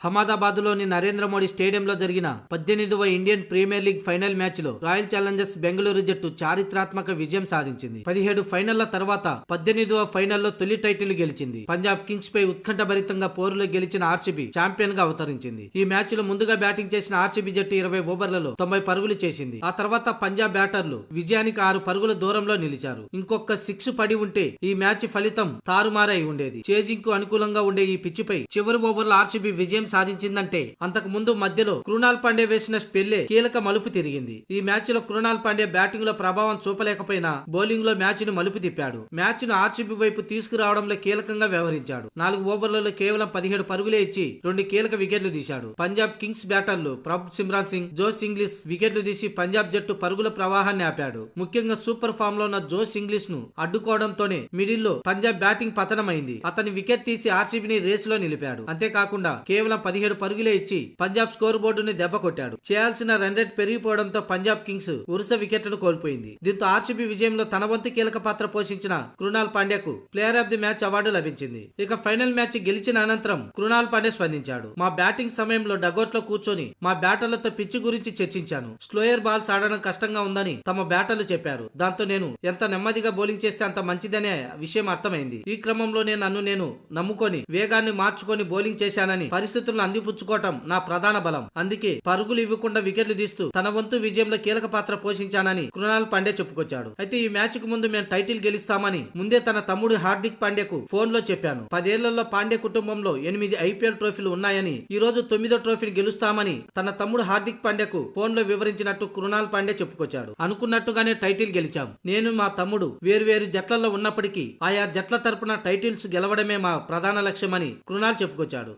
అహ్మదాబాద్ లోని నరేంద్ర మోడీ స్టేడియంలో జరిగిన 18వ Indian Premier League final match లో రాయల్ ఛాలెంజర్స్ బెంగళూరు జట్టు చారిత్రాత్మక విజయం సాధించింది. 17 ఫైనళ్ల తర్వాత 18వ ఫైనల్లో తొలి టైటిల్ గెలిచింది. పంజాబ్ కింగ్స్ పై ఉత్కంఠభరితంగా పోరులో గెలిచిన ఆర్సీబీ ఛాంపియన్ గా అవతరించింది. ఈ మ్యాచ్ లో ముందుగా బ్యాటింగ్ చేసిన ఆర్సీబీ జట్టు 20 ఓవర్లలో 90 పరుగులు చేసింది. ఆ తర్వాత పంజాబ్ బ్యాటర్లు విజయానికి 6 పరుగుల దూరంలో నిలిచారు. ఇంకొక 6 పడి ఉంటే ఈ మ్యాచ్ ఫలితం తారుమారై ఉండేది. చేజింగ్ కు అనుకూలంగా ఉండే ఈ పిచ్చిపై చివరి ఓవర్లో ఆర్సీబీ విజయం సాధించిందంటే అంతకు ముందు మధ్యలో కృణాల్ పాండే వేసిన స్పెల్లే కీలక మలుపు తిరిగింది. ఈ మ్యాచ్ లో కృణాల్ పాండే బ్యాటింగ్ లో ప్రభావం చూపలేకపోయినా బౌలింగ్ లో మ్యాచ్ ను మలుపు తిప్పాడు. మ్యాచ్ ను ఆర్సీబీ వైపు తీసుకురావడంలో కీలకంగా వ్యవహరించాడు. 4 ఓవర్లలో కేవలం 17 పరుగులే ఇచ్చి 2 కీలక వికెట్లు తీశాడు. పంజాబ్ కింగ్స్ బ్యాటర్లు Prabhsimran Singh, Jos Inglis వికెట్లు తీసి పంజాబ్ జట్టు పరుగుల ప్రవాహాన్ని ఆపాడు. ముఖ్యంగా సూపర్ ఫామ్ లో ఉన్న జోస్ ఇంగ్లీష్ ను అడ్డుకోవడంతోనే మిడిల్ లో పంజాబ్ బ్యాటింగ్ పతనమైంది. అతని వికెట్ తీసి ఆర్సీబీని రేస్ లో నిలిపాడు. అంతేకాకుండా కేవలం 17 పరుగులే ఇచ్చి పంజాబ్ స్కోర్ బోర్డుని దెబ్బ కొట్టాడు. చేయాల్సిన రన్ రేట్ పెరిగిపోవడంతో పంజాబ్ కింగ్స్ వరుస వికెట్లను కోల్పోయింది. దీంతో ఆర్సీబీ విజయంలో తన వంతు కీలక పాత్ర పోషించిన కృణాల్ పాండ్యాకు player of the match award లభించింది. ఇక ఫైనల్ మ్యాచ్ గెలిచిన అనంతరం కృణాల్ పాండ్యా స్పందించాడు. మా బ్యాటింగ్ సమయంలో డగౌట్ లో కూర్చొని మా బ్యాటర్లతో పిచ్ గురించి చర్చించాను. స్లోయర్ బాల్స్ ఆడడం కష్టంగా ఉందని తమ బ్యాటర్లు చెప్పారు. దాంతో నేను ఎంత నెమ్మదిగా బౌలింగ్ చేస్తే అంత మంచిదనే విషయం అర్థమైంది. ఈ క్రమంలోనే నన్ను నేను నమ్ముకొని వేగాన్ని మార్చుకొని బౌలింగ్ చేశానని, పరిస్థితులను అందిపుచ్చుకోవటం నా ప్రధాన బలం. అందుకే పరుగులు ఇవ్వకుండా వికెట్లు తీస్తూ తన వంతు విజయంలో కీలక పాత్ర పోషించానని కృణాల్ పాండ్యా చెప్పుకొచ్చాడు. అయితే ఈ మ్యాచ్ కు ముందు మేము టైటిల్ గెలుస్తామని ముందే తన తమ్ముడు హార్దిక్ పాండ్యాకు ఫోన్ లో చెప్పాను. 10 ఏళ్లలో పాండ్యా కుటుంబంలో 8 ఐపీఎల్ ట్రోఫీలు ఉన్నాయని, ఈ రోజు 9వ ట్రోఫీని గెలుస్తామని తన తమ్ముడు హార్దిక్ పాండ్యాకు ఫోన్ లో వివరించినట్టు కృణాల్ పాండ్యా చెప్పుకొచ్చాడు. అనుకున్నట్టుగానే టైటిల్ గెలిచాం. నేను మా తమ్ముడు వేరు జట్లలో ఉన్నప్పటికీ ఆయా జట్ల తరపున టైటిల్స్ గెలవడమే మా ప్రధాన లక్ష్యమని కృణాల్ చెప్పుకొచ్చాడు.